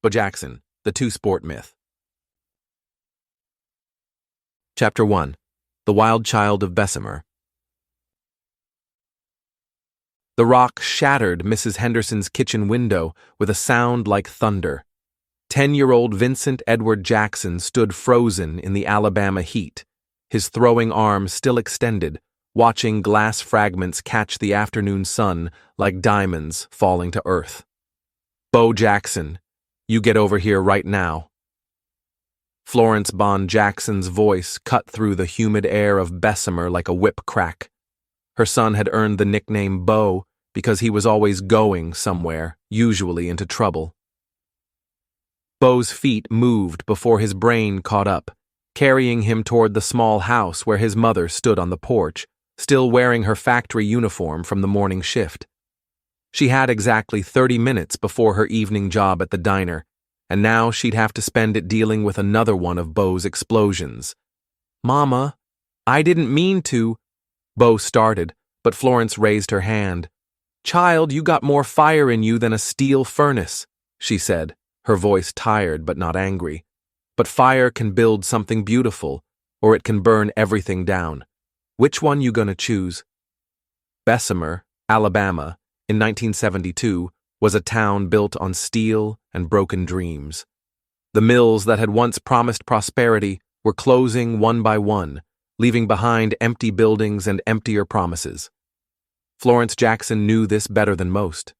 Bo Jackson, The Two-Sport Myth. Chapter 1. The Wild Child of Bessemer. The rock shattered Mrs. Henderson's kitchen window with a sound like thunder. 10-year-old Vincent Edward Jackson stood frozen in the Alabama heat, his throwing arm still extended, watching glass fragments catch the afternoon sun like diamonds falling to earth. Bo Jackson, you get over here right now. Florence Bond Jackson's voice cut through the humid air of Bessemer like a whip crack. Her son had earned the nickname Bo because he was always going somewhere, usually into trouble. Bo's feet moved before his brain caught up, carrying him toward the small house where his mother stood on the porch, still wearing her factory uniform from the morning shift. She had exactly 30 minutes before her evening job at the diner, and now she'd have to spend it dealing with another one of Bo's explosions. "Mama, I didn't mean to," Bo started, but Florence raised her hand. "Child, you got more fire in you than a steel furnace," she said, her voice tired but not angry. "But fire can build something beautiful, or it can burn everything down. Which one you gonna choose?" Bessemer, Alabama, in 1972, was a town built on steel and broken dreams. The mills that had once promised prosperity were closing one by one, leaving behind empty buildings and emptier promises. Florence Jackson knew this better than most.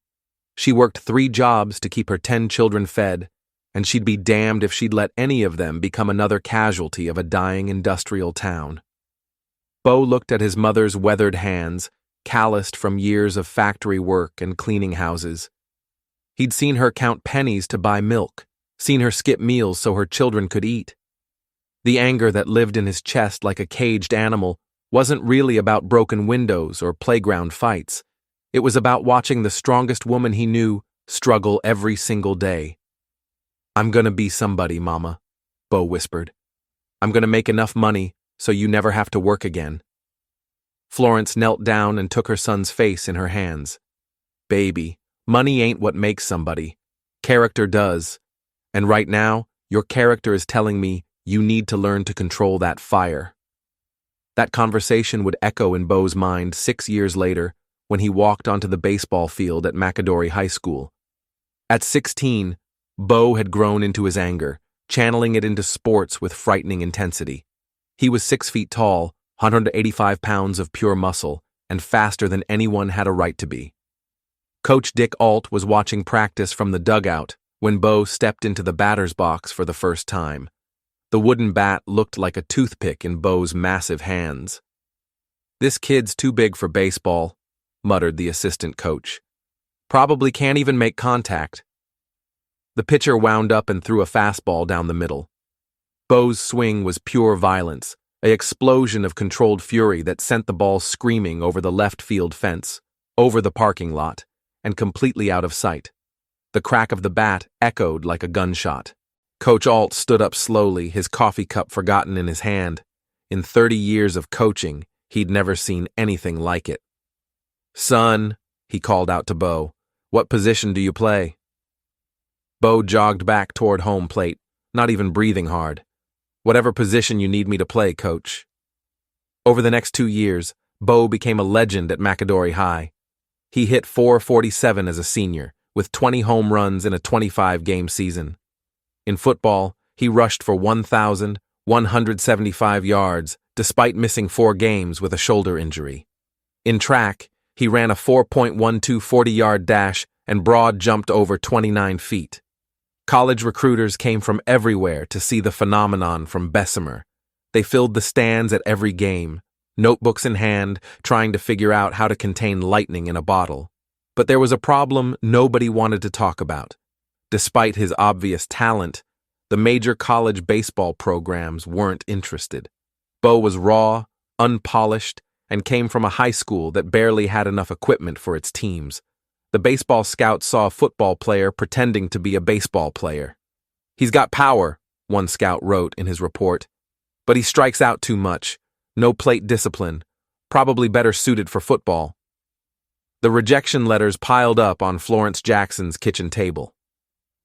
She worked 3 jobs to keep her 10 children fed, and she'd be damned if she'd let any of them become another casualty of a dying industrial town. Bo looked at his mother's weathered hands, calloused from years of factory work and cleaning houses. He'd seen her count pennies to buy milk, seen her skip meals so her children could eat. The anger that lived in his chest like a caged animal wasn't really about broken windows or playground fights. It was about watching the strongest woman he knew struggle every single day. "I'm gonna be somebody, Mama," Bo whispered. "I'm gonna make enough money so you never have to work again." Florence knelt down and took her son's face in her hands. "Baby, money ain't what makes somebody. Character does. And right now, your character is telling me you need to learn to control that fire." That conversation would echo in Bo's mind 6 years later when he walked onto the baseball field at McAdory High School. At 16, Bo had grown into his anger, channeling it into sports with frightening intensity. He was 6 feet tall, 185 pounds of pure muscle, and faster than anyone had a right to be. Coach Dick Alt was watching practice from the dugout when Bo stepped into the batter's box for the first time. The wooden bat looked like a toothpick in Bo's massive hands. "This kid's too big for baseball," muttered the assistant coach. "Probably can't even make contact." The pitcher wound up and threw a fastball down the middle. Bo's swing was pure violence, an explosion of controlled fury that sent the ball screaming over the left field fence, over the parking lot, and completely out of sight. The crack of the bat echoed like a gunshot. Coach Alt stood up slowly, his coffee cup forgotten in his hand. In 30 years of coaching, he'd never seen anything like it. "Son," he called out to Bo, "what position do you play?" Bo jogged back toward home plate, not even breathing hard. "Whatever position you need me to play, Coach." Over the next 2 years, Bo became a legend at McAdory High. He hit .447 as a senior, with 20 home runs in a 25-game season. In football, he rushed for 1,175 yards, despite missing 4 games with a shoulder injury. In track, he ran a 4.12 40-yard dash and broad jumped over 29 feet. College recruiters came from everywhere to see the phenomenon from Bessemer. They filled the stands at every game, notebooks in hand, trying to figure out how to contain lightning in a bottle. But there was a problem nobody wanted to talk about. Despite his obvious talent, the major college baseball programs weren't interested. Bo was raw, unpolished, and came from a high school that barely had enough equipment for its teams. The baseball scouts saw a football player pretending to be a baseball player. "He's got power," one scout wrote in his report, "but he strikes out too much. No plate discipline. Probably better suited for football." The rejection letters piled up on Florence Jackson's kitchen table.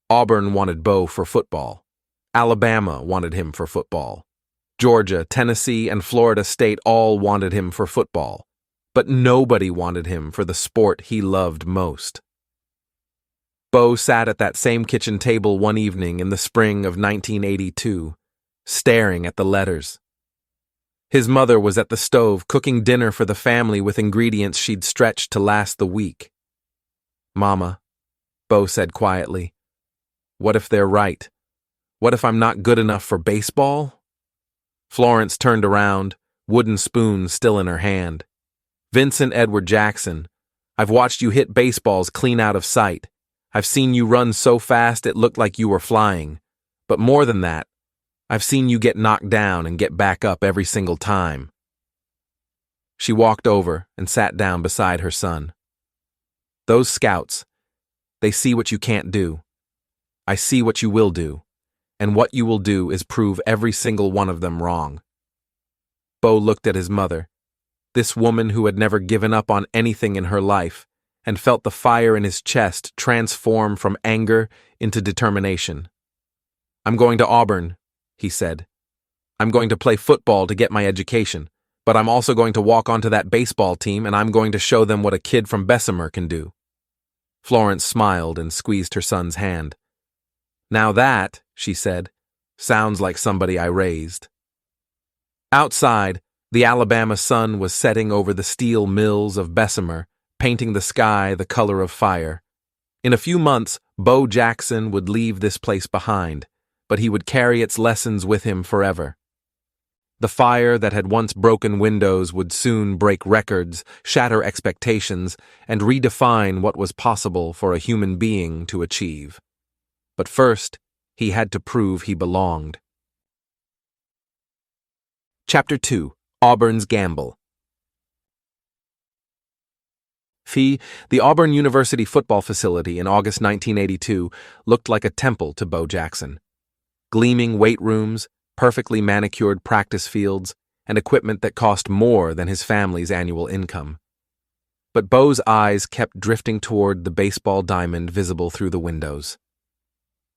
Auburn wanted Bo for football. Alabama wanted him for football. Georgia, Tennessee, and Florida State all wanted him for football. But nobody wanted him for the sport he loved most. Bo sat at that same kitchen table one evening in the spring of 1982, staring at the letters. His mother was at the stove cooking dinner for the family with ingredients she'd stretched to last the week. "Mama," Bo said quietly, "what if they're right? What if I'm not good enough for baseball?" Florence turned around, wooden spoon still in her hand. "Vincent Edward Jackson, I've watched you hit baseballs clean out of sight. I've seen you run so fast it looked like you were flying. But more than that, I've seen you get knocked down and get back up every single time." She walked over and sat down beside her son. "Those scouts, they see what you can't do. I see what you will do, and what you will do is prove every single one of them wrong." Bo looked at his mother, this woman who had never given up on anything in her life, and felt the fire in his chest transform from anger into determination. "I'm going to Auburn," he said. "I'm going to play football to get my education, but I'm also going to walk onto that baseball team and I'm going to show them what a kid from Bessemer can do." Florence smiled and squeezed her son's hand. "Now that," she said, "sounds like somebody I raised." Outside, the Alabama sun was setting over the steel mills of Bessemer, painting the sky the color of fire. In a few months, Bo Jackson would leave this place behind, but he would carry its lessons with him forever. The fire that had once broken windows would soon break records, shatter expectations, and redefine what was possible for a human being to achieve. But first, he had to prove he belonged. Chapter 2: Auburn's Gamble. The Auburn University football facility in August 1982 looked like a temple to Bo Jackson. Gleaming weight rooms, perfectly manicured practice fields, and equipment that cost more than his family's annual income. But Bo's eyes kept drifting toward the baseball diamond visible through the windows.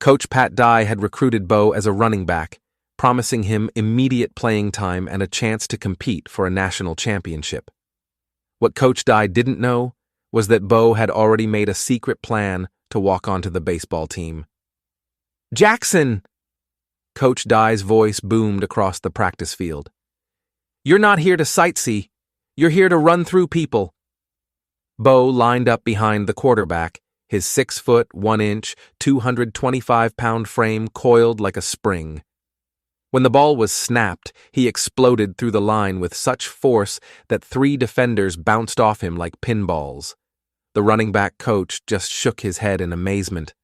Coach Pat Dye had recruited Bo as a running back, promising him immediate playing time and a chance to compete for a national championship. What Coach Dye didn't know was that Bo had already made a secret plan to walk onto the baseball team. "Jackson!" Coach Dye's voice boomed across the practice field. "You're not here to sightsee. You're here to run through people." Bo lined up behind the quarterback, his 6 foot 1 inch, 225-pound frame coiled like a spring. When the ball was snapped, he exploded through the line with such force that 3 defenders bounced off him like pinballs. The running back coach just shook his head in amazement.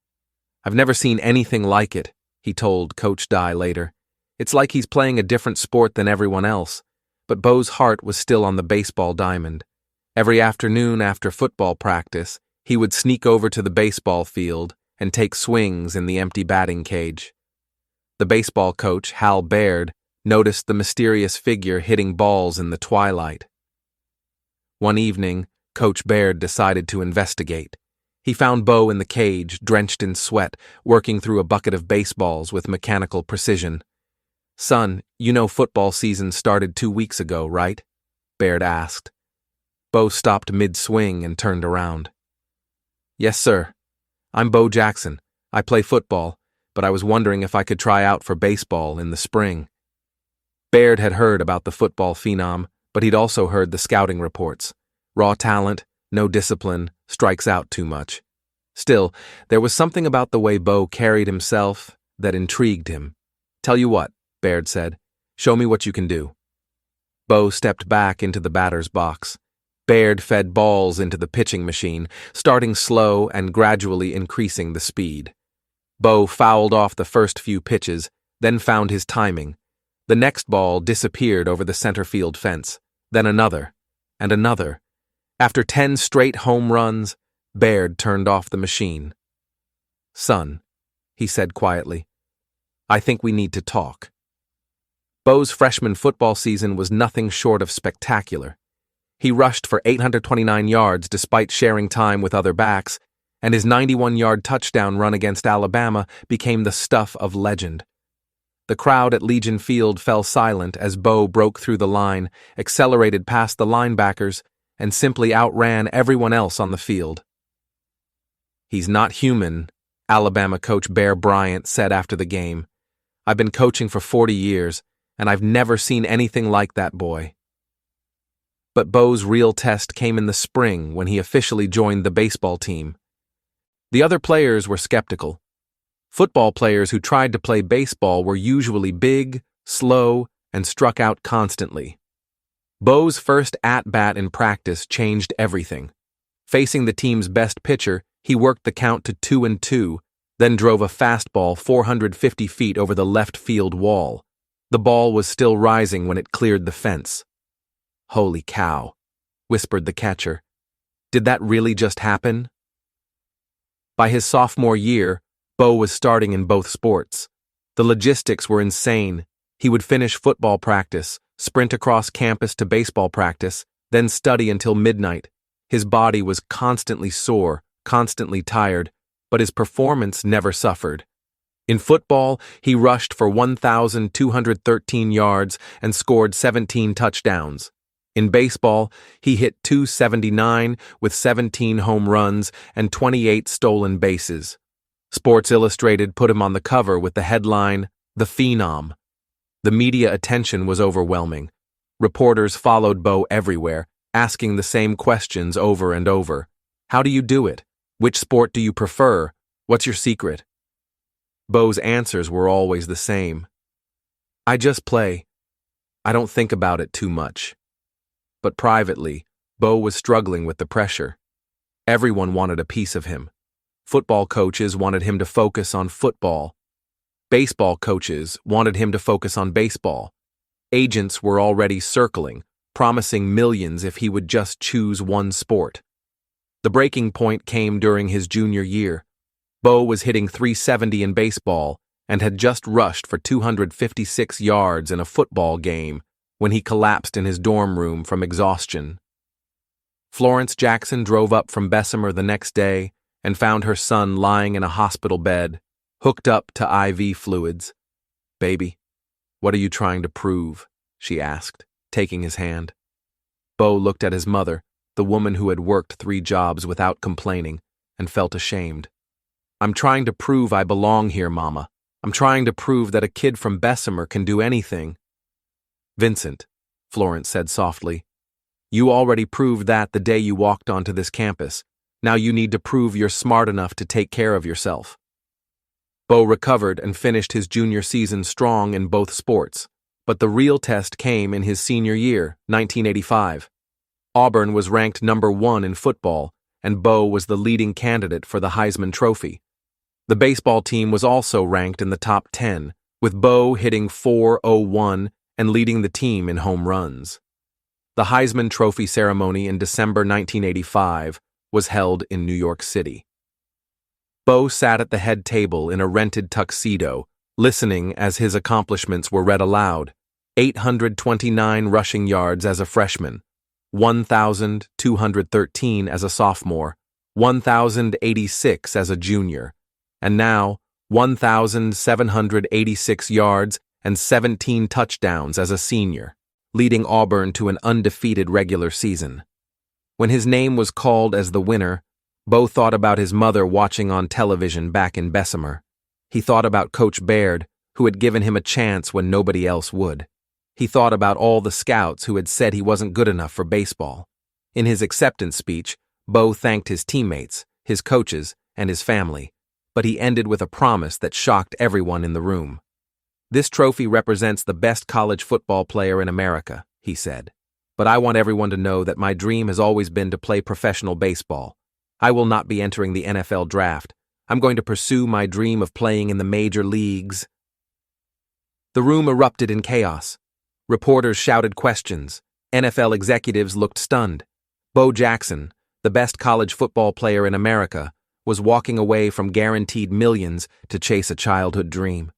"I've never seen anything like it," he told Coach Dye later. "It's like he's playing a different sport than everyone else." But Bo's heart was still on the baseball diamond. Every afternoon after football practice, he would sneak over to the baseball field and take swings in the empty batting cage. The baseball coach, Hal Baird, noticed the mysterious figure hitting balls in the twilight. One evening, Coach Baird decided to investigate. He found Bo in the cage, drenched in sweat, working through a bucket of baseballs with mechanical precision. "Son, you know football season started 2 weeks ago, right?" Baird asked. Bo stopped mid-swing and turned around. "Yes, sir. I'm Bo Jackson. I play football, but I was wondering if I could try out for baseball in the spring." Baird had heard about the football phenom, but he'd also heard the scouting reports. Raw talent, no discipline, strikes out too much. Still, there was something about the way Bo carried himself that intrigued him. "Tell you what," Baird said, "show me what you can do." Bo stepped back into the batter's box. Baird fed balls into the pitching machine, starting slow and gradually increasing the speed. Bo fouled off the first few pitches, then found his timing. The next ball disappeared over the center field fence, then another, and another. After 10 straight home runs, Baird turned off the machine. "Son," he said quietly, "I think we need to talk." Bo's freshman football season was nothing short of spectacular. He rushed for 829 yards despite sharing time with other backs, and his 91-yard touchdown run against Alabama became the stuff of legend. The crowd at Legion Field fell silent as Bo broke through the line, accelerated past the linebackers, and simply outran everyone else on the field. "He's not human," Alabama coach Bear Bryant said after the game. "I've been coaching for 40 years, and I've never seen anything like that boy." But Bo's real test came in the spring when he officially joined the baseball team. The other players were skeptical. Football players who tried to play baseball were usually big, slow, and struck out constantly. Bo's first at-bat in practice changed everything. Facing the team's best pitcher, he worked the count to 2-2, then drove a fastball 450 feet over the left field wall. The ball was still rising when it cleared the fence. "Holy cow," whispered the catcher. "Did that really just happen?" By his sophomore year, Bo was starting in both sports. The logistics were insane. He would finish football practice, sprint across campus to baseball practice, then study until midnight. His body was constantly sore, constantly tired, but his performance never suffered. In football, he rushed for 1,213 yards and scored 17 touchdowns. In baseball, he hit .279 with 17 home runs and 28 stolen bases. Sports Illustrated put him on the cover with the headline, "The Phenom." The media attention was overwhelming. Reporters followed Bo everywhere, asking the same questions over and over. "How do you do it? Which sport do you prefer? What's your secret?" Bo's answers were always the same. "I just play. I don't think about it too much." But privately, Bo was struggling with the pressure. Everyone wanted a piece of him. Football coaches wanted him to focus on football. Baseball coaches wanted him to focus on baseball. Agents were already circling, promising millions if he would just choose one sport. The breaking point came during his junior year. Bo was hitting .370 in baseball and had just rushed for 256 yards in a football game when he collapsed in his dorm room from exhaustion. Florence Jackson drove up from Bessemer the next day and found her son lying in a hospital bed, hooked up to IV fluids. "Baby, what are you trying to prove?" she asked, taking his hand. Bo looked at his mother, the woman who had worked 3 jobs without complaining, and felt ashamed. "I'm trying to prove I belong here, Mama. I'm trying to prove that a kid from Bessemer can do anything." "Vincent," Florence said softly, "you already proved that the day you walked onto this campus. Now you need to prove you're smart enough to take care of yourself." Bo recovered and finished his junior season strong in both sports, but the real test came in his senior year, 1985. Auburn was ranked number 1 in football, and Bo was the leading candidate for the Heisman Trophy. The baseball team was also ranked in the top 10, with Bo hitting .401 and leading the team in home runs. The Heisman Trophy ceremony in December 1985 was held in New York City. Bo sat at the head table in a rented tuxedo, listening as his accomplishments were read aloud. 829 rushing yards as a freshman, 1,213 as a sophomore, 1,086 as a junior, and now 1,786 yards and 17 touchdowns as a senior, leading Auburn to an undefeated regular season. When his name was called as the winner, Bo thought about his mother watching on television back in Bessemer. He thought about Coach Baird, who had given him a chance when nobody else would. He thought about all the scouts who had said he wasn't good enough for baseball. In his acceptance speech, Bo thanked his teammates, his coaches, and his family, but he ended with a promise that shocked everyone in the room. "This trophy represents the best college football player in America," he said. "But I want everyone to know that my dream has always been to play professional baseball. I will not be entering the NFL draft. I'm going to pursue my dream of playing in the major leagues." The room erupted in chaos. Reporters shouted questions. NFL executives looked stunned. Bo Jackson, the best college football player in America, was walking away from guaranteed millions to chase a childhood dream.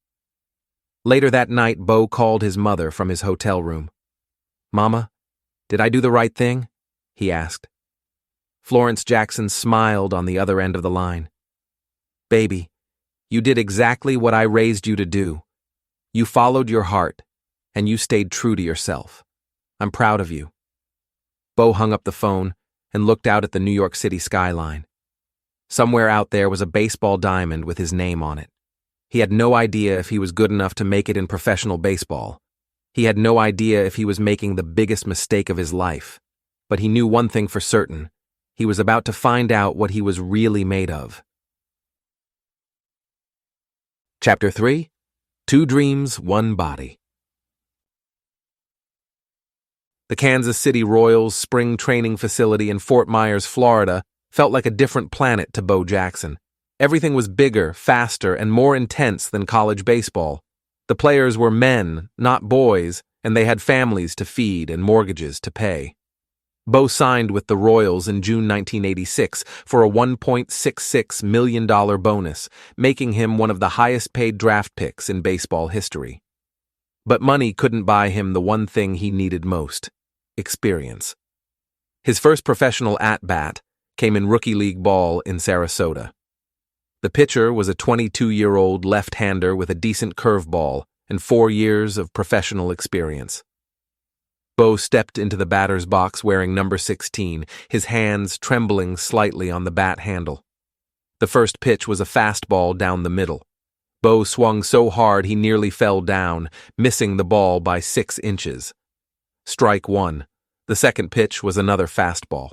Later that night, Bo called his mother from his hotel room. "Mama, did I do the right thing?" he asked. Florence Jackson smiled on the other end of the line. "Baby, you did exactly what I raised you to do. You followed your heart, and you stayed true to yourself. I'm proud of you." Bo hung up the phone and looked out at the New York City skyline. Somewhere out there was a baseball diamond with his name on it. He had no idea if he was good enough to make it in professional baseball. He had no idea if he was making the biggest mistake of his life. But he knew one thing for certain. He was about to find out what he was really made of. Chapter 3: 2 Dreams, 1 Body. The Kansas City Royals spring training facility in Fort Myers, Florida, felt like a different planet to Bo Jackson. Everything was bigger, faster, and more intense than college baseball. The players were men, not boys, and they had families to feed and mortgages to pay. Bo signed with the Royals in June 1986 for a $1.66 million bonus, making him one of the highest-paid draft picks in baseball history. But money couldn't buy him the one thing he needed most: experience. His first professional at-bat came in rookie league ball in Sarasota. The pitcher was a 22-year-old left-hander with a decent curveball and 4 years of professional experience. Bo stepped into the batter's box wearing number 16, his hands trembling slightly on the bat handle. The first pitch was a fastball down the middle. Bo swung so hard he nearly fell down, missing the ball by 6 inches. Strike 1. The second pitch was another fastball.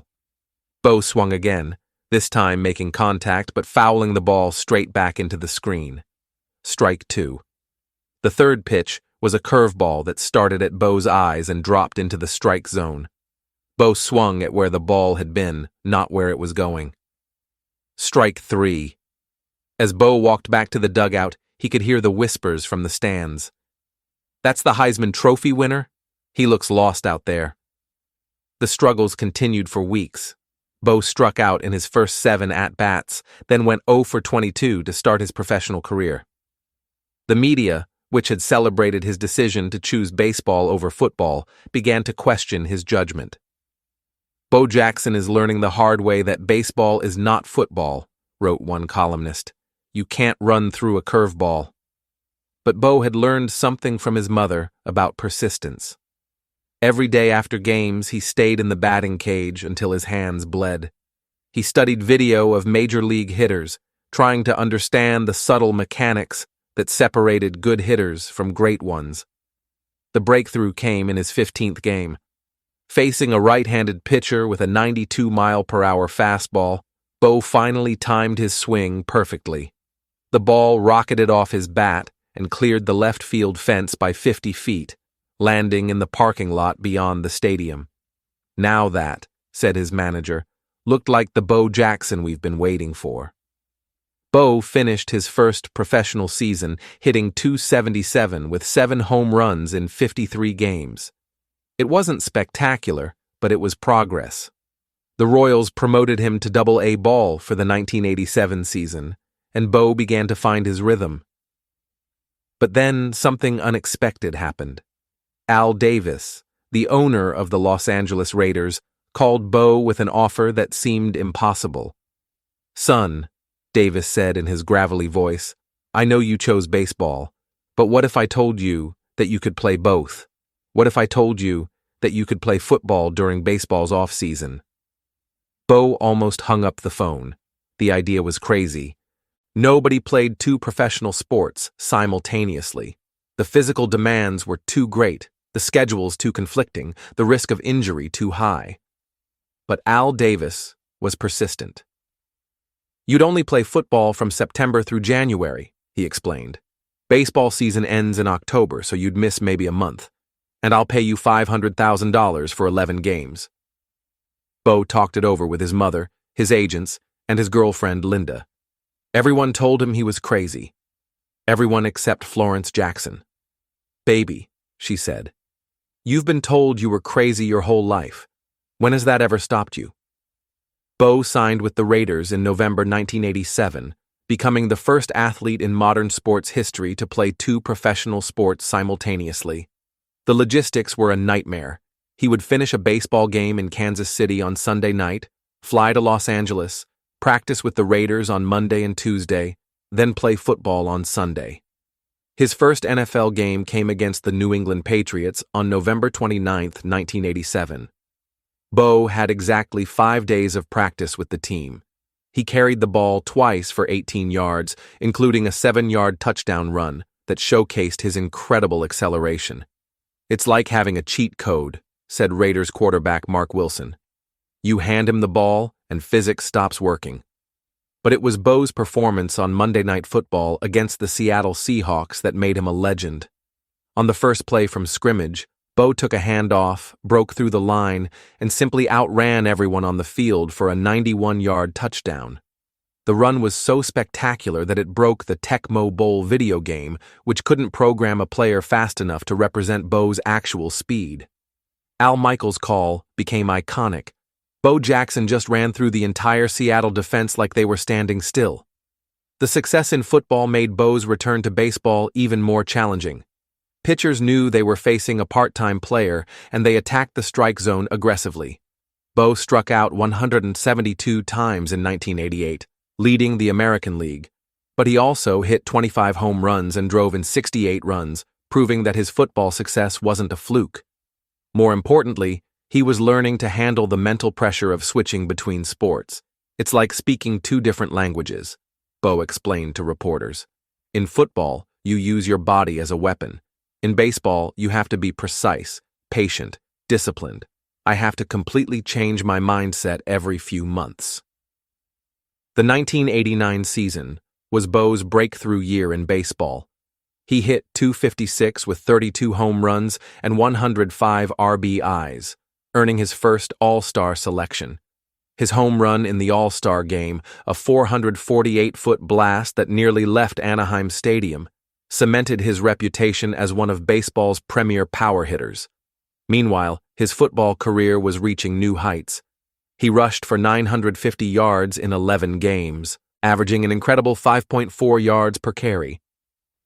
Bo swung again, this time making contact but fouling the ball straight back into the screen. Strike 2. The third pitch was a curveball that started at Bo's eyes and dropped into the strike zone. Bo swung at where the ball had been, not where it was going. Strike 3. As Bo walked back to the dugout, he could hear the whispers from the stands. "That's the Heisman Trophy winner? He looks lost out there." The struggles continued for weeks. Bo struck out in his first 7 at-bats, then went 0 for 22 to start his professional career. The media, which had celebrated his decision to choose baseball over football, began to question his judgment. "Bo Jackson is learning the hard way that baseball is not football," wrote one columnist. "You can't run through a curveball." But Bo had learned something from his mother about persistence. Every day after games, he stayed in the batting cage until his hands bled. He studied video of major league hitters, trying to understand the subtle mechanics that separated good hitters from great ones. The breakthrough came in his 15th game. Facing a right-handed pitcher with a 92-mile-per-hour fastball, Bo finally timed his swing perfectly. The ball rocketed off his bat and cleared the left field fence by 50 feet, landing in the parking lot beyond the stadium. "Now that," said his manager, "looked like the Bo Jackson we've been waiting for." Bo finished his first professional season hitting .277 with 7 home runs in 53 games. It wasn't spectacular, but it was progress. The Royals promoted him to Double-A ball for the 1987 season, and Bo began to find his rhythm. But then something unexpected happened. Al Davis, the owner of the Los Angeles Raiders, called Bo with an offer that seemed impossible. "Son," Davis said in his gravelly voice, "I know you chose baseball, but what if I told you that you could play both? What if I told you that you could play football during baseball's off-season?" Bo almost hung up the phone. The idea was crazy. Nobody played 2 professional sports simultaneously. The physical demands were too great, the schedules too conflicting, the risk of injury too high. But Al Davis was persistent. "You'd only play football from September through January," he explained. "Baseball season ends in October, so you'd miss maybe a month. And I'll pay you $500,000 for 11 games. Bo talked it over with his mother, his agents, and his girlfriend, Linda. Everyone told him he was crazy. Everyone except Florence Jackson. "Baby," she said, "you've been told you were crazy your whole life. When has that ever stopped you?" Bo signed with the Raiders in November 1987, becoming the first athlete in modern sports history to play 2 professional sports simultaneously. The logistics were a nightmare. He would finish a baseball game in Kansas City on Sunday night, fly to Los Angeles, practice with the Raiders on Monday and Tuesday, then play football on Sunday. His first NFL game came against the New England Patriots on November 29, 1987. Bo had exactly 5 days of practice with the team. He carried the ball twice for 18 yards, including a 7-yard touchdown run that showcased his incredible acceleration. "It's like having a cheat code," said Raiders quarterback Mark Wilson. "You hand him the ball, and physics stops working." But it was Bo's performance on Monday Night Football against the Seattle Seahawks that made him a legend. On the first play from scrimmage, Bo took a handoff, broke through the line, and simply outran everyone on the field for a 91-yard touchdown. The run was so spectacular that it broke the Tecmo Bowl video game, which couldn't program a player fast enough to represent Bo's actual speed. Al Michaels' call became iconic. Bo Jackson just ran through the entire Seattle defense like they were standing still. The success in football made Bo's return to baseball even more challenging. Pitchers knew they were facing a part-time player, and they attacked the strike zone aggressively. Bo struck out 172 times in 1988, leading the American League. But he also hit 25 home runs and drove in 68 runs, proving that his football success wasn't a fluke. More importantly, he was learning to handle the mental pressure of switching between sports. "It's like speaking 2 different languages," Bo explained to reporters. "In football, you use your body as a weapon. In baseball, you have to be precise, patient, disciplined. I have to completely change my mindset every few months." The 1989 season was Bo's breakthrough year in baseball. He hit .256 with 32 home runs and 105 RBIs, earning his first All-Star selection. His home run in the All-Star game, a 448-foot blast that nearly left Anaheim Stadium, cemented his reputation as one of baseball's premier power hitters. Meanwhile, his football career was reaching new heights. He rushed for 950 yards in 11 games, averaging an incredible 5.4 yards per carry.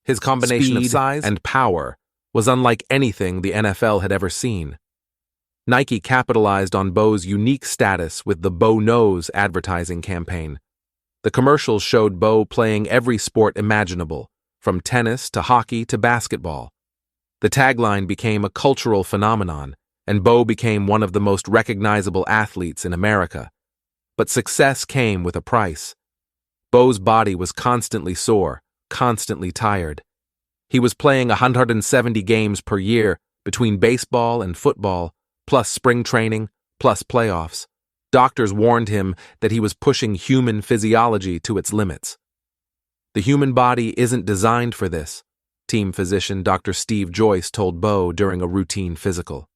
His combination of size and power was unlike anything the NFL had ever seen. Nike capitalized on Bo's unique status with the Bo Knows advertising campaign. The commercials showed Bo playing every sport imaginable, from tennis to hockey to basketball. The tagline became a cultural phenomenon, and Bo became one of the most recognizable athletes in America. But success came with a price. Bo's body was constantly sore, constantly tired. He was playing 170 games per year between baseball and football, plus spring training, plus playoffs. Doctors warned him that he was pushing human physiology to its limits. "The human body isn't designed for this," team physician Dr. Steve Joyce told Bo during a routine physical.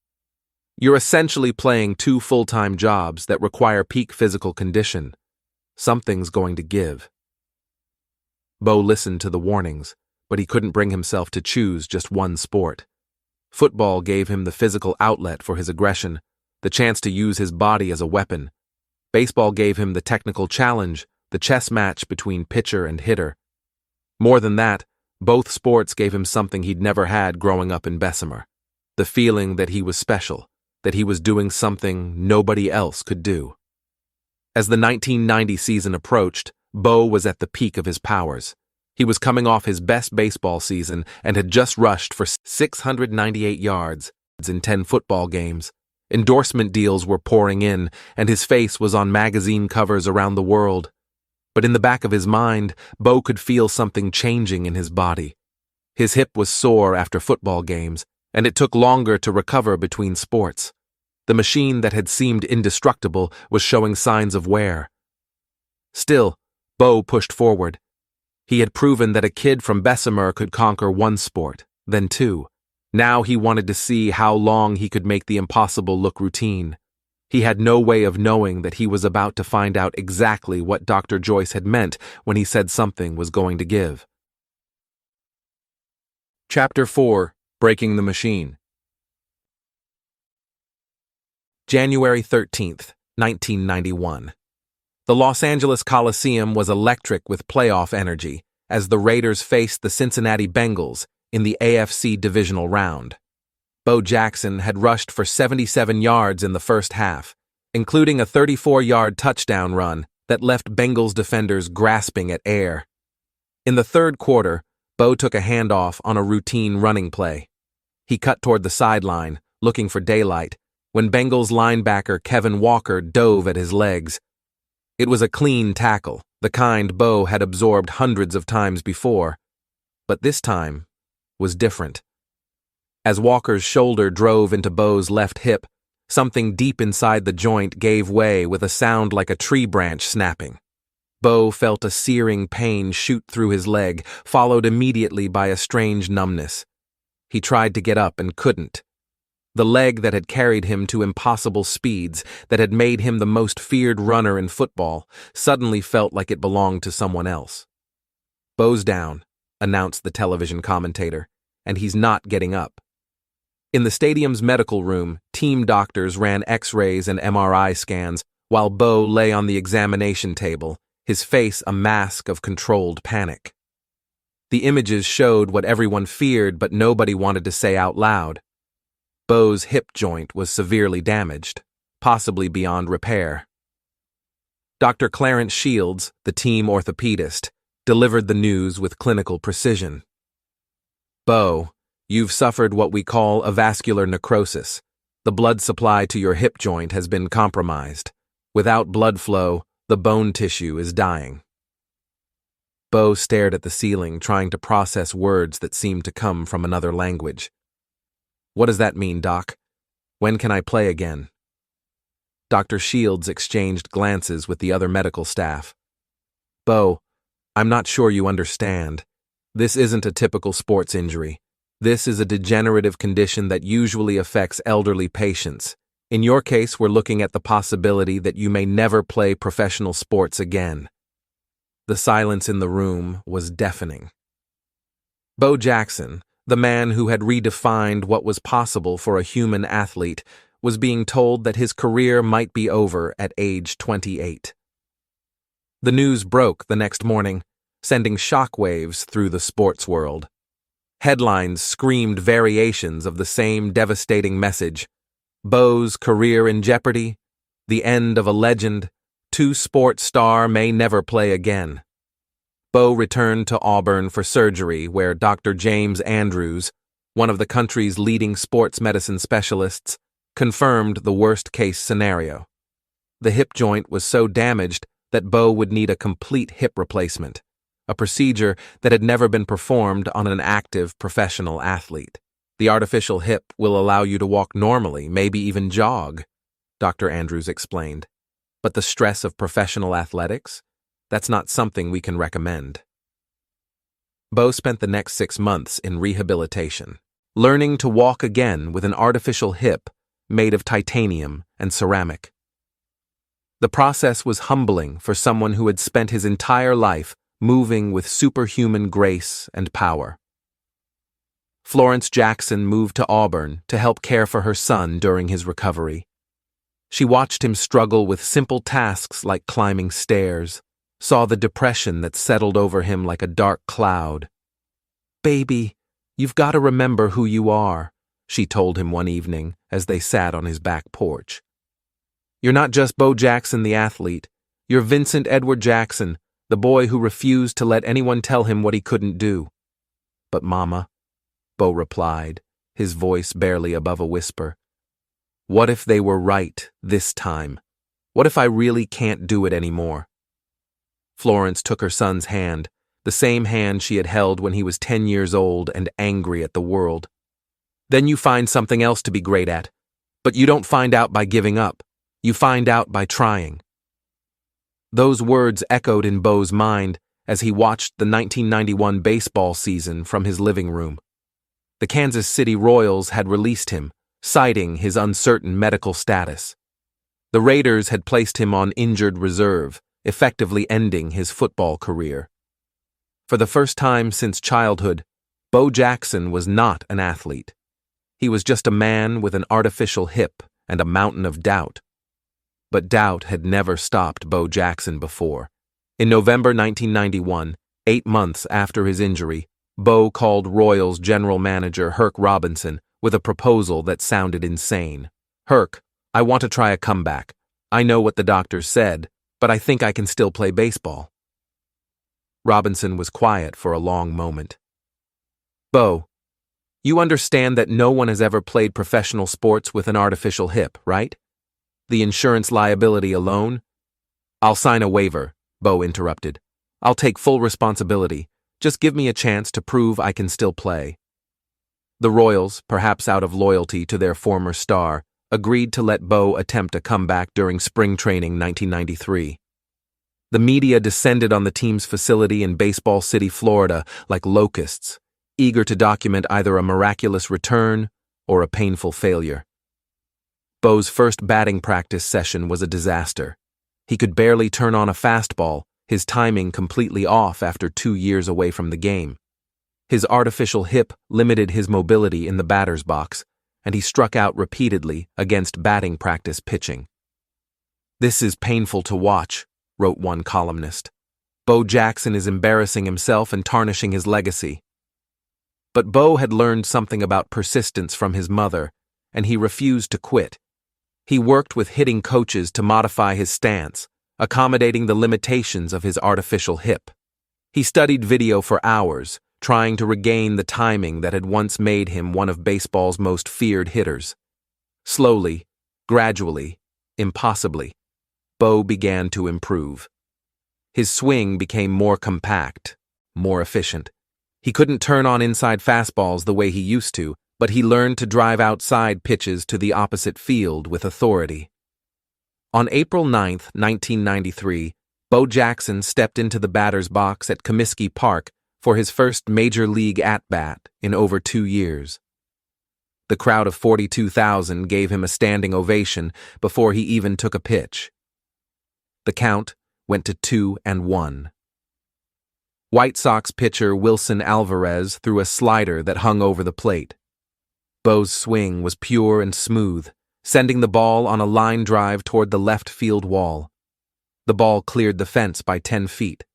"You're essentially playing 2 full-time jobs that require peak physical condition. Something's going to give." Bo listened to the warnings, but he couldn't bring himself to choose just one sport. Football gave him the physical outlet for his aggression, the chance to use his body as a weapon. Baseball gave him the technical challenge, the chess match between pitcher and hitter. More than that, both sports gave him something he'd never had growing up in Bessemer, the feeling that he was special, that he was doing something nobody else could do. As the 1990 season approached, Bo was at the peak of his powers. He was coming off his best baseball season and had just rushed for 698 yards in 10 football games. Endorsement deals were pouring in, and his face was on magazine covers around the world. But in the back of his mind, Bo could feel something changing in his body. His hip was sore after football games, and it took longer to recover between sports. The machine that had seemed indestructible was showing signs of wear. Still, Bo pushed forward. He had proven that a kid from Bessemer could conquer one sport, then 2. Now he wanted to see how long he could make the impossible look routine. He had no way of knowing that he was about to find out exactly what Dr. Joyce had meant when he said something was going to give. Chapter 4: Breaking the Machine. January 13th, 1991. The Los Angeles Coliseum was electric with playoff energy as the Raiders faced the Cincinnati Bengals in the AFC divisional round. Bo Jackson had rushed for 77 yards in the first half, including a 34-yard touchdown run that left Bengals defenders grasping at air. In the third quarter, Bo took a handoff on a routine running play. He cut toward the sideline, looking for daylight, when Bengals linebacker Kevin Walker dove at his legs. It was a clean tackle, the kind Bo had absorbed hundreds of times before. But this time was different. As Walker's shoulder drove into Bo's left hip, something deep inside the joint gave way with a sound like a tree branch snapping. Bo felt a searing pain shoot through his leg, followed immediately by a strange numbness. He tried to get up and couldn't. The leg that had carried him to impossible speeds, that had made him the most feared runner in football, suddenly felt like it belonged to someone else. "Bo's down," announced the television commentator, "and he's not getting up." In the stadium's medical room, team doctors ran X-rays and MRI scans while Bo lay on the examination table, his face a mask of controlled panic. The images showed what everyone feared but nobody wanted to say out loud. Bo's hip joint was severely damaged, possibly beyond repair. Dr. Clarence Shields, the team orthopedist, delivered the news with clinical precision. "Bo, you've suffered what we call a vascular necrosis. The blood supply to your hip joint has been compromised. Without blood flow, the bone tissue is dying." Bo stared at the ceiling, trying to process words that seemed to come from another language. "What does that mean, Doc? When can I play again?" Dr. Shields exchanged glances with the other medical staff. "Bo, I'm not sure you understand. This isn't a typical sports injury. This is a degenerative condition that usually affects elderly patients. In your case, we're looking at the possibility that you may never play professional sports again." The silence in the room was deafening. Bo Jackson, the man who had redefined what was possible for a human athlete, was being told that his career might be over at age 28. The news broke the next morning, sending shockwaves through the sports world. Headlines screamed variations of the same devastating message: Bo's career in jeopardy, the end of a legend, two-sport star may never play again. Bo returned to Auburn for surgery, where Dr. James Andrews, one of the country's leading sports medicine specialists, confirmed the worst-case scenario. The hip joint was so damaged that Bo would need a complete hip replacement, a procedure that had never been performed on an active professional athlete. "The artificial hip will allow you to walk normally, maybe even jog," Dr. Andrews explained. "But the stress of professional athletics? That's not something we can recommend." Bo spent the next 6 months in rehabilitation, learning to walk again with an artificial hip made of titanium and ceramic. The process was humbling for someone who had spent his entire life moving with superhuman grace and power. Florence Jackson moved to Auburn to help care for her son during his recovery. She watched him struggle with simple tasks like climbing stairs, saw the depression that settled over him like a dark cloud. "Baby, you've got to remember who you are," she told him one evening as they sat on his back porch. "You're not just Bo Jackson the athlete. You're Vincent Edward Jackson, the boy who refused to let anyone tell him what he couldn't do." "But Mama," Bo replied, his voice barely above a whisper, "what if they were right this time? What if I really can't do it anymore?" Florence took her son's hand, the same hand she had held when he was 10 years old and angry at the world. "Then you find something else to be great at. But you don't find out by giving up. You find out by trying." Those words echoed in Bo's mind as he watched the 1991 baseball season from his living room. The Kansas City Royals had released him, citing his uncertain medical status. The Raiders had placed him on injured reserve, effectively ending his football career. For the first time since childhood, Bo Jackson was not an athlete. He was just a man with an artificial hip and a mountain of doubt. But doubt had never stopped Bo Jackson before. In November 1991, 8 months after his injury, Bo called Royals general manager Herc Robinson with a proposal that sounded insane. "Herc, I want to try a comeback. I know what the doctors said, but I think I can still play baseball." Robinson was quiet for a long moment. "Bo, you understand that no one has ever played professional sports with an artificial hip, right? The insurance liability alone?" "I'll sign a waiver," Bo interrupted. "I'll take full responsibility. Just give me a chance to prove I can still play." The Royals, perhaps out of loyalty to their former star, agreed to let Bo attempt a comeback during spring training 1993. The media descended on the team's facility in Baseball City, Florida, like locusts, eager to document either a miraculous return or a painful failure. Bo's first batting practice session was a disaster. He could barely turn on a fastball, his timing completely off after 2 years away from the game. His artificial hip limited his mobility in the batter's box, and he struck out repeatedly against batting practice pitching. "This is painful to watch," wrote one columnist. "Bo Jackson is embarrassing himself and tarnishing his legacy." But Bo had learned something about persistence from his mother, and he refused to quit. He worked with hitting coaches to modify his stance, accommodating the limitations of his artificial hip. He studied video for hours, trying to regain the timing that had once made him one of baseball's most feared hitters. Slowly, gradually, impossibly, Bo began to improve. His swing became more compact, more efficient. He couldn't turn on inside fastballs the way he used to, but he learned to drive outside pitches to the opposite field with authority. On April 9, 1993, Bo Jackson stepped into the batter's box at Comiskey Park for his first major league at-bat in over 2 years. The crowd of 42,000 gave him a standing ovation before he even took a pitch. The count went to 2-1. White Sox pitcher Wilson Alvarez threw a slider that hung over the plate. Bo's swing was pure and smooth, sending the ball on a line drive toward the left field wall. The ball cleared the fence by 10 feet.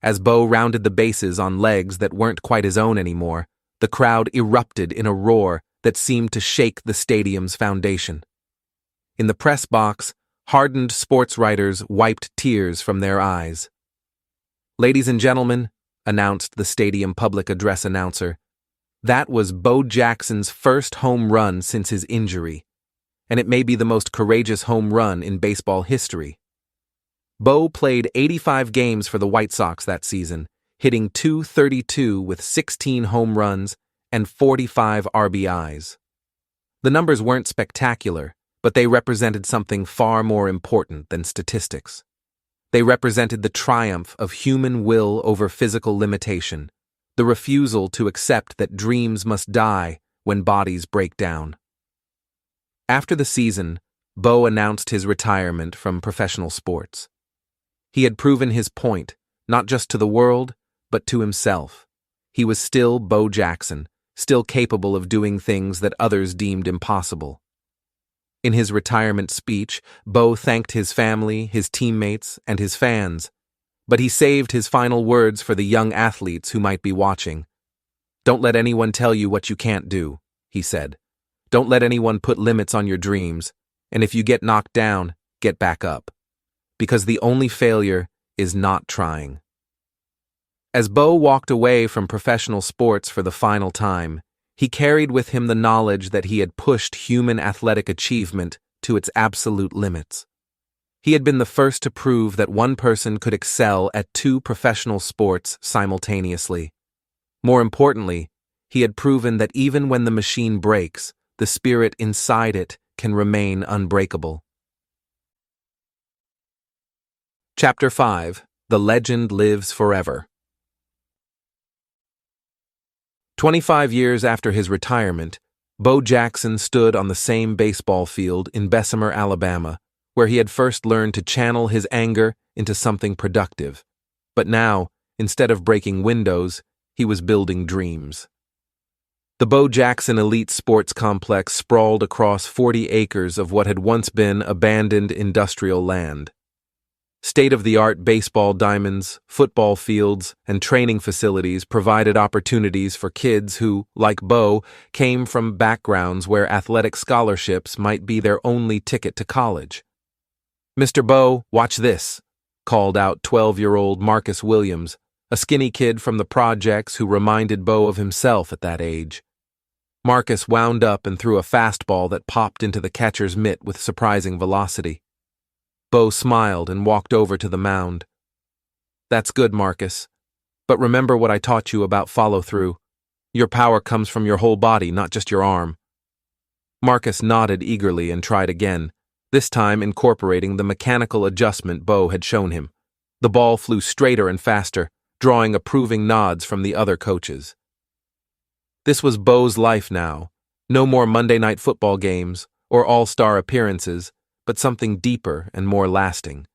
As Bo rounded the bases on legs that weren't quite his own anymore, the crowd erupted in a roar that seemed to shake the stadium's foundation. In the press box, hardened sports writers wiped tears from their eyes. "Ladies and gentlemen," announced the stadium public address announcer, "that was Bo Jackson's first home run since his injury, and it may be the most courageous home run in baseball history." Bo played 85 games for the White Sox that season, hitting .232 with 16 home runs and 45 RBIs. The numbers weren't spectacular, but they represented something far more important than statistics. They represented the triumph of human will over physical limitation, the refusal to accept that dreams must die when bodies break down. After the season, Bo announced his retirement from professional sports. He had proven his point, not just to the world, but to himself. He was still Bo Jackson, still capable of doing things that others deemed impossible. In his retirement speech, Bo thanked his family, his teammates, and his fans, but he saved his final words for the young athletes who might be watching. "Don't let anyone tell you what you can't do," he said. "Don't let anyone put limits on your dreams, and if you get knocked down, get back up. Because the only failure is not trying." As Bo walked away from professional sports for the final time, he carried with him the knowledge that he had pushed human athletic achievement to its absolute limits. He had been the first to prove that one person could excel at 2 professional sports simultaneously. More importantly, he had proven that even when the machine breaks, the spirit inside it can remain unbreakable. Chapter 5. The Legend Lives Forever. 25 years after his retirement, Bo Jackson stood on the same baseball field in Bessemer, Alabama, where he had first learned to channel his anger into something productive. But now, instead of breaking windows, he was building dreams. The Bo Jackson Elite Sports Complex sprawled across 40 acres of what had once been abandoned industrial land. State-of-the-art baseball diamonds, football fields, and training facilities provided opportunities for kids who, like Bo, came from backgrounds where athletic scholarships might be their only ticket to college. "Mr. Bo, watch this," called out 12-year-old Marcus Williams, a skinny kid from the projects who reminded Bo of himself at that age. Marcus wound up and threw a fastball that popped into the catcher's mitt with surprising velocity. Bo smiled and walked over to the mound. "That's good, Marcus. But remember what I taught you about follow-through. Your power comes from your whole body, not just your arm." Marcus nodded eagerly and tried again, this time incorporating the mechanical adjustment Bo had shown him. The ball flew straighter and faster, drawing approving nods from the other coaches. This was Bo's life now. No more Monday night football games or all-star appearances, but something deeper and more lasting.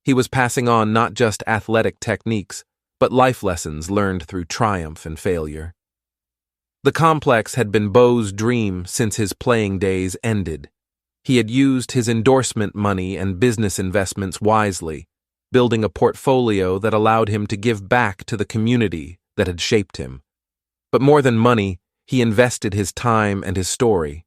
He was passing on not just athletic techniques, but life lessons learned through triumph and failure. The complex had been Bo's dream since his playing days ended. He had used his endorsement money and business investments wisely, building a portfolio that allowed him to give back to the community that had shaped him. But more than money, he invested his time and his story.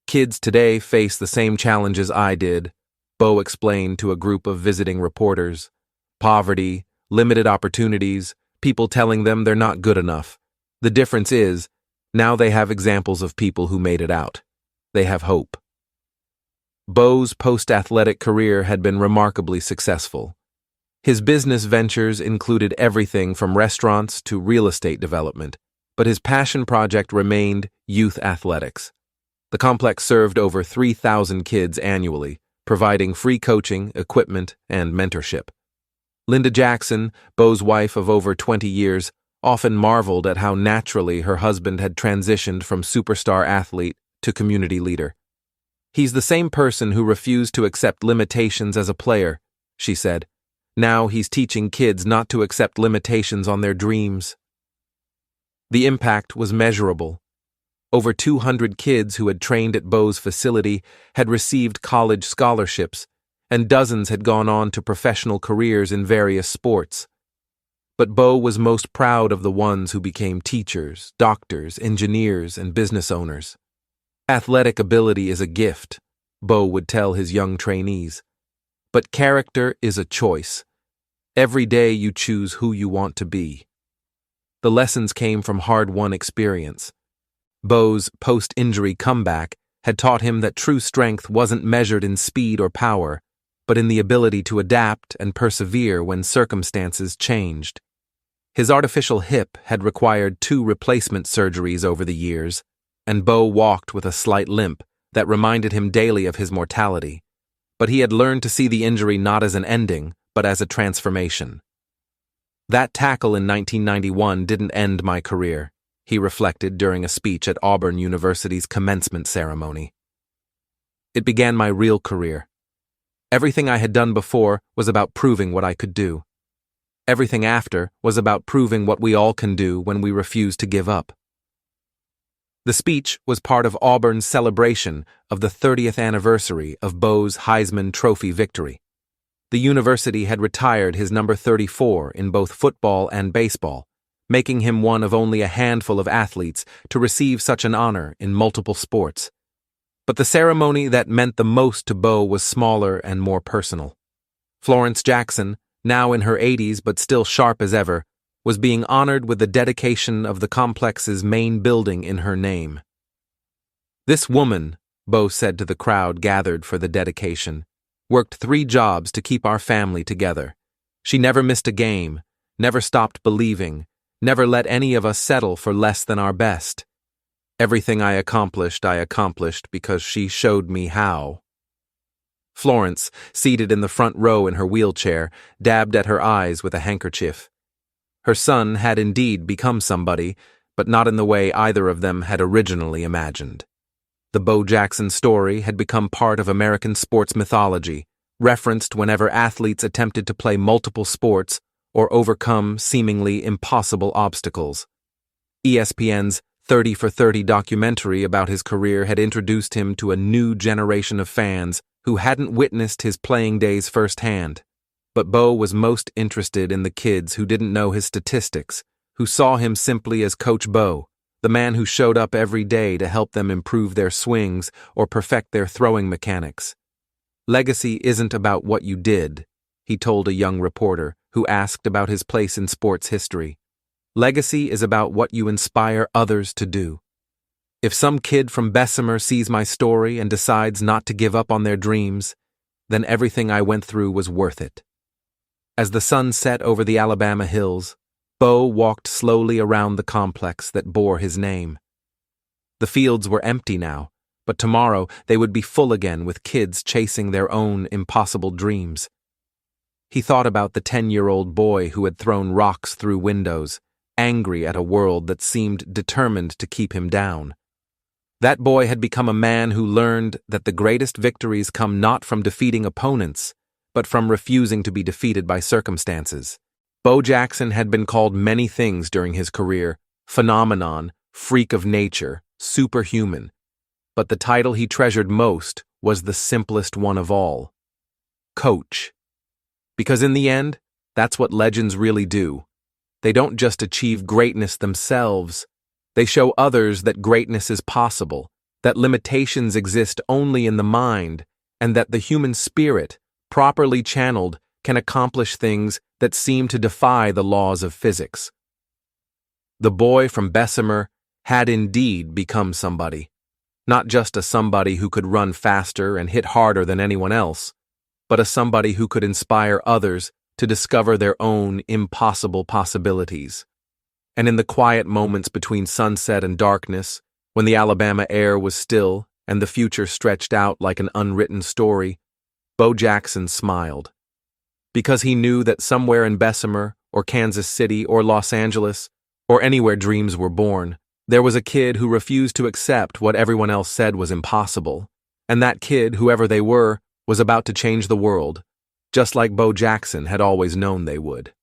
"Kids today face the same challenges I did," Bo explained to a group of visiting reporters. "Poverty, limited opportunities, people telling them they're not good enough. The difference is, now they have examples of people who made it out. They have hope." Bo's post-athletic career had been remarkably successful. His business ventures included everything from restaurants to real estate development, but his passion project remained youth athletics. The complex served over 3,000 kids annually, providing free coaching, equipment, and mentorship. Linda Jackson, Bo's wife of over 20 years, often marveled at how naturally her husband had transitioned from superstar athlete to community leader. "He's the same person who refused to accept limitations as a player," she said. "Now he's teaching kids not to accept limitations on their dreams." The impact was measurable. Over 200 kids who had trained at Bo's facility had received college scholarships, and dozens had gone on to professional careers in various sports. But Bo was most proud of the ones who became teachers, doctors, engineers, and business owners. "Athletic ability is a gift," Bo would tell his young trainees. "But character is a choice. Every day you choose who you want to be." The lessons came from hard-won experience. Bo's post-injury comeback had taught him that true strength wasn't measured in speed or power, but in the ability to adapt and persevere when circumstances changed. His artificial hip had required 2 replacement surgeries over the years, and Bo walked with a slight limp that reminded him daily of his mortality. But he had learned to see the injury not as an ending, but as a transformation. "That tackle in 1991 didn't end my career," he reflected during a speech at Auburn University's commencement ceremony. "It began my real career. Everything I had done before was about proving what I could do. Everything after was about proving what we all can do when we refuse to give up." The speech was part of Auburn's celebration of the 30th anniversary of Bo's Heisman Trophy victory. The university had retired his number 34 in both football and baseball, making him one of only a handful of athletes to receive such an honor in multiple sports. But the ceremony that meant the most to Bo was smaller and more personal. Florence Jackson, now in her 80s but still sharp as ever, was being honored with the dedication of the complex's main building in her name. "This woman," Bo said to the crowd gathered for the dedication, "worked 3 jobs to keep our family together. She never missed a game, never stopped believing, never let any of us settle for less than our best. Everything I accomplished because she showed me how." Florence, seated in the front row in her wheelchair, dabbed at her eyes with a handkerchief. Her son had indeed become somebody, but not in the way either of them had originally imagined. The Bo Jackson story had become part of American sports mythology, referenced whenever athletes attempted to play multiple sports or overcome seemingly impossible obstacles. ESPN's 30 for 30 documentary about his career had introduced him to a new generation of fans who hadn't witnessed his playing days firsthand. But Bo was most interested in the kids who didn't know his statistics, who saw him simply as Coach Bo, the man who showed up every day to help them improve their swings or perfect their throwing mechanics. Legacy isn't about what you did, he told a young reporter who asked about his place in sports history. Legacy is about what you inspire others to do. If some kid from Bessemer sees my story and decides not to give up on their dreams, then everything I went through was worth it. As the sun set over the Alabama hills, Bo walked slowly around the complex that bore his name. The fields were empty now, but tomorrow they would be full again with kids chasing their own impossible dreams. He thought about the 10-year-old boy who had thrown rocks through windows, angry at a world that seemed determined to keep him down. That boy had become a man who learned that the greatest victories come not from defeating opponents, but from refusing to be defeated by circumstances. Bo Jackson had been called many things during his career: phenomenon, freak of nature, superhuman. But the title he treasured most was the simplest one of all: coach. Because in the end, that's what legends really do. They don't just achieve greatness themselves. They show others that greatness is possible, that limitations exist only in the mind, and that the human spirit, properly channeled, can accomplish things that seem to defy the laws of physics. The boy from Bessemer had indeed become somebody. Not just a somebody who could run faster and hit harder than anyone else, but a somebody who could inspire others to discover their own impossible possibilities. And in the quiet moments between sunset and darkness, when the Alabama air was still and the future stretched out like an unwritten story, Bo Jackson smiled. Because he knew that somewhere in Bessemer, or Kansas City, or Los Angeles, or anywhere dreams were born, there was a kid who refused to accept what everyone else said was impossible, and that kid, whoever they were, was about to change the world, just like Bo Jackson had always known they would.